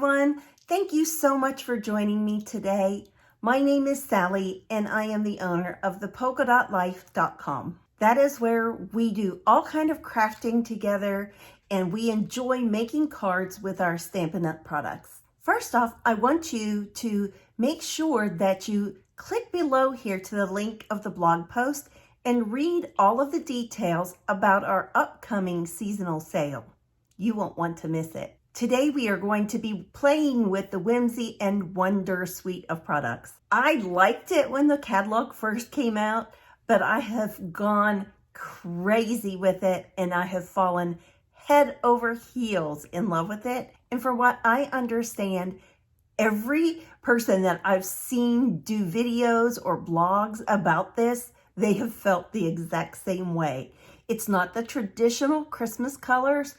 everyone. Thank you so much for joining me today. My name is Sally and I am the owner of thepolkadotlife.com. That is where we do all kind of crafting together and we enjoy making cards with our Stampin' Up! Products. First off, I want you to make sure that you click below here to the link of the blog post and read all of the details about our upcoming seasonal sale. You won't want to miss it. Today we are going to be playing with the Whimsy and Wonder suite of products. I liked it when the catalog first came out, but I have gone crazy with it and I have fallen head over heels in love with it. And for what I understand, every person that I've seen do videos or blogs about this, they have felt the exact same way. It's not the traditional Christmas colors,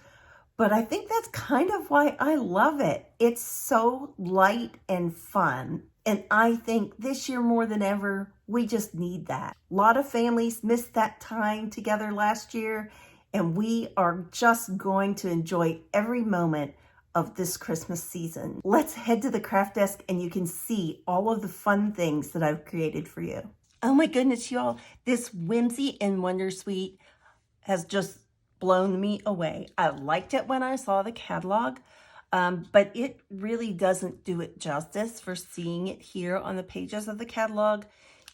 but I think that's kind of why I love it. It's so light and fun. And I think this year more than ever, we just need that. A lot of families missed that time together last year, and we are just going to enjoy every moment of this Christmas season. Let's head to the craft desk and you can see all of the fun things that I've created for you. Oh my goodness, y'all. This Whimsy and Wonder suite has just blown me away. I liked it when I saw the catalog, but it really doesn't do it justice for seeing it here on the pages of the catalog.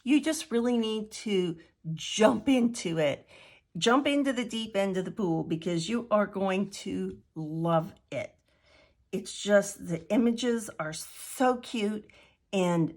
You just really need to jump into it. Jump into the deep end of the pool because you are going to love it. It's just, the images are so cute and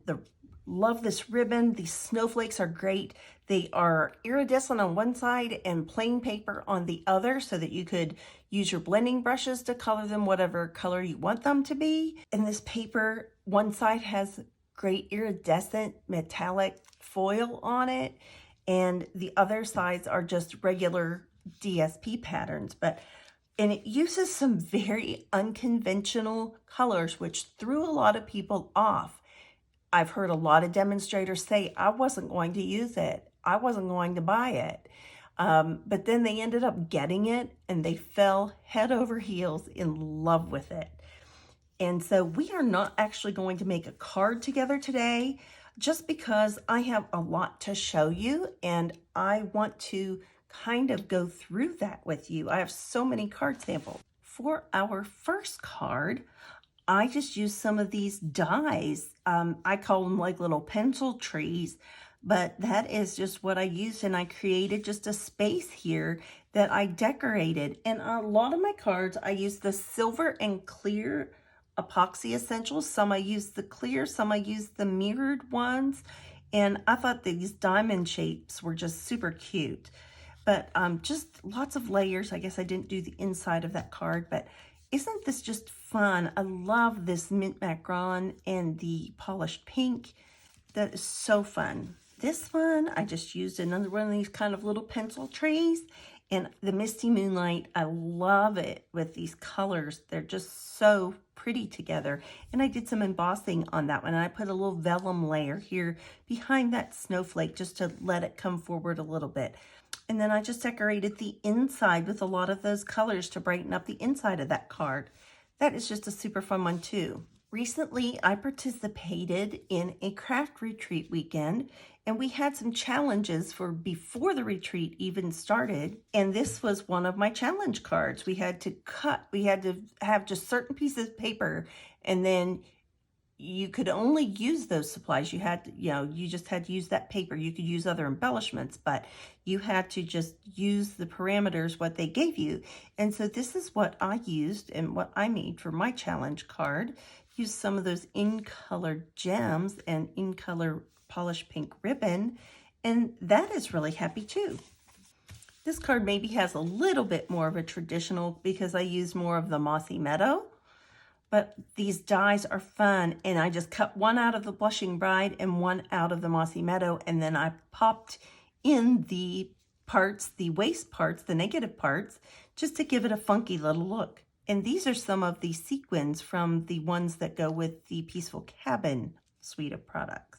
love this ribbon. These snowflakes are great. They are iridescent on one side and plain paper on the other so that you could use your blending brushes to color them whatever color you want them to be. And this paper, one side has great iridescent metallic foil on it and the other sides are just regular DSP patterns. And it uses some very unconventional colors, which threw a lot of people off. I've heard a lot of demonstrators say, I wasn't going to use it. I wasn't going to buy it. But then they ended up getting it and they fell head over heels in love with it. And so we are not actually going to make a card together today, just because I have a lot to show you and I want to kind of go through that with you. I have so many card samples. For our first card, I just used some of these dies. I call them like little pencil trees, but that is just what I used, and I created just a space here that I decorated. And a lot of my cards, I used the silver and clear epoxy essentials. Some I used the clear, some I used the mirrored ones, and I thought these diamond shapes were just super cute. But just lots of layers. I guess I didn't do the inside of that card, but isn't this just fun? I love this mint macaron and the polished pink. That is so fun. This one, I just used another one of these kind of little pencil trees. And the Misty Moonlight, I love it with these colors. They're just so pretty together. And I did some embossing on that one. And I put a little vellum layer here behind that snowflake just to let it come forward a little bit. And then I just decorated the inside with a lot of those colors to brighten up the inside of that card. That is just a super fun one too. Recently, I participated in a craft retreat weekend, and we had some challenges for before the retreat even started. And this was one of my challenge cards. We had to have just certain pieces of paper, and then you could only use those supplies. You had to, you just had to use that paper. You could use other embellishments, but you had to just use the parameters, what they gave you. And so this is what I used and what I made for my challenge card. Used some of those in-color gems and in-color polished pink ribbon, and that is really happy too. This card maybe has a little bit more of a traditional because I use more of the Mossy Meadow. But these dies are fun, and I just cut one out of the Blushing Bride and one out of the Mossy Meadow, and then I popped in the parts, the waste parts, the negative parts, just to give it a funky little look. And these are some of the sequins from the ones that go with the Peaceful Cabin suite of products.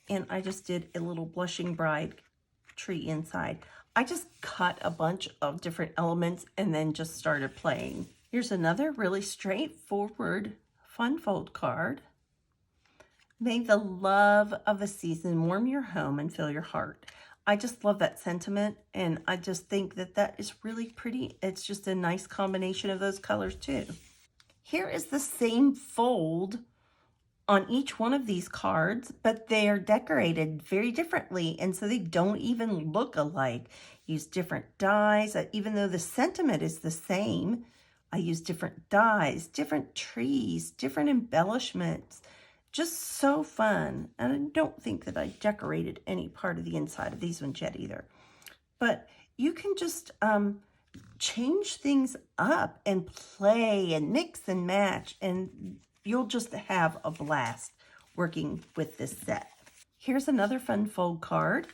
And I just did a little Blushing Bride tree inside. I just cut a bunch of different elements and then just started playing. Here's another really straightforward fun fold card. May the love of the season warm your home and fill your heart. I just love that sentiment, and I just think that that is really pretty. It's just a nice combination of those colors too. Here is the same fold on each one of these cards, but they are decorated very differently, and so they don't even look alike. Use different dies, even though the sentiment is the same. I use different dies, different trees, different embellishments. Just so fun. And I don't think that I decorated any part of the inside of these ones yet either. But you can just change things up and play and mix and match, and you'll just have a blast working with this set. Here's another fun fold card.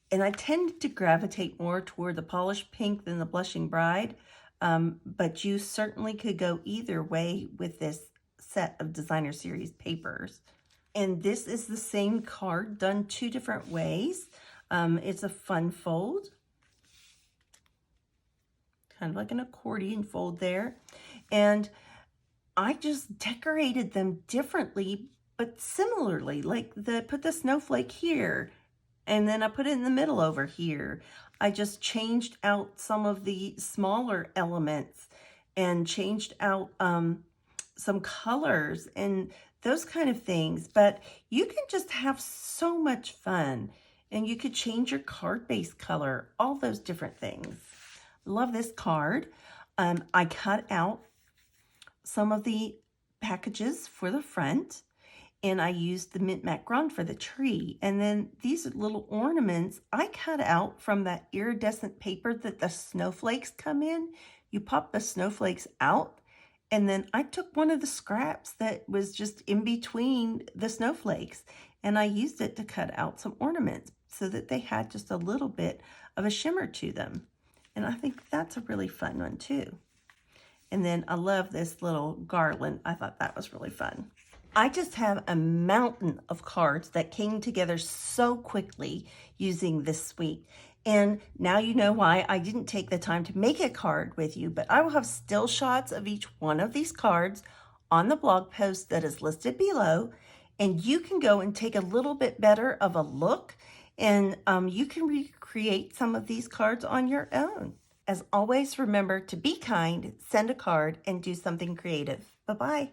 And I tend to gravitate more toward the polished pink than the blushing bride, but you certainly could go either way with this set of designer series papers. And this is the same card done two different ways. It's a fun fold, kind of like an accordion fold there. And I just decorated them differently, but similarly, like put the snowflake here, and then I put it in the middle over here. I just changed out some of the smaller elements and changed out some colors and those kind of things. But you can just have so much fun, and you could change your card base color, all those different things. Love this card. I cut out some of the packages for the front, and I used the mint macaron for the tree. And then these little ornaments I cut out from that iridescent paper that the snowflakes come in. You pop the snowflakes out, and then I took one of the scraps that was just in between the snowflakes, and I used it to cut out some ornaments so that they had just a little bit of a shimmer to them. And I think that's a really fun one too. And then I love this little garland. I thought that was really fun. I just have a mountain of cards that came together so quickly using this suite. And now you know why I didn't take the time to make a card with you, but I will have still shots of each one of these cards on the blog post that is listed below. And you can go and take a little bit better of a look, and you can recreate some of these cards on your own. As always, remember to be kind, send a card, and do something creative. Bye-bye.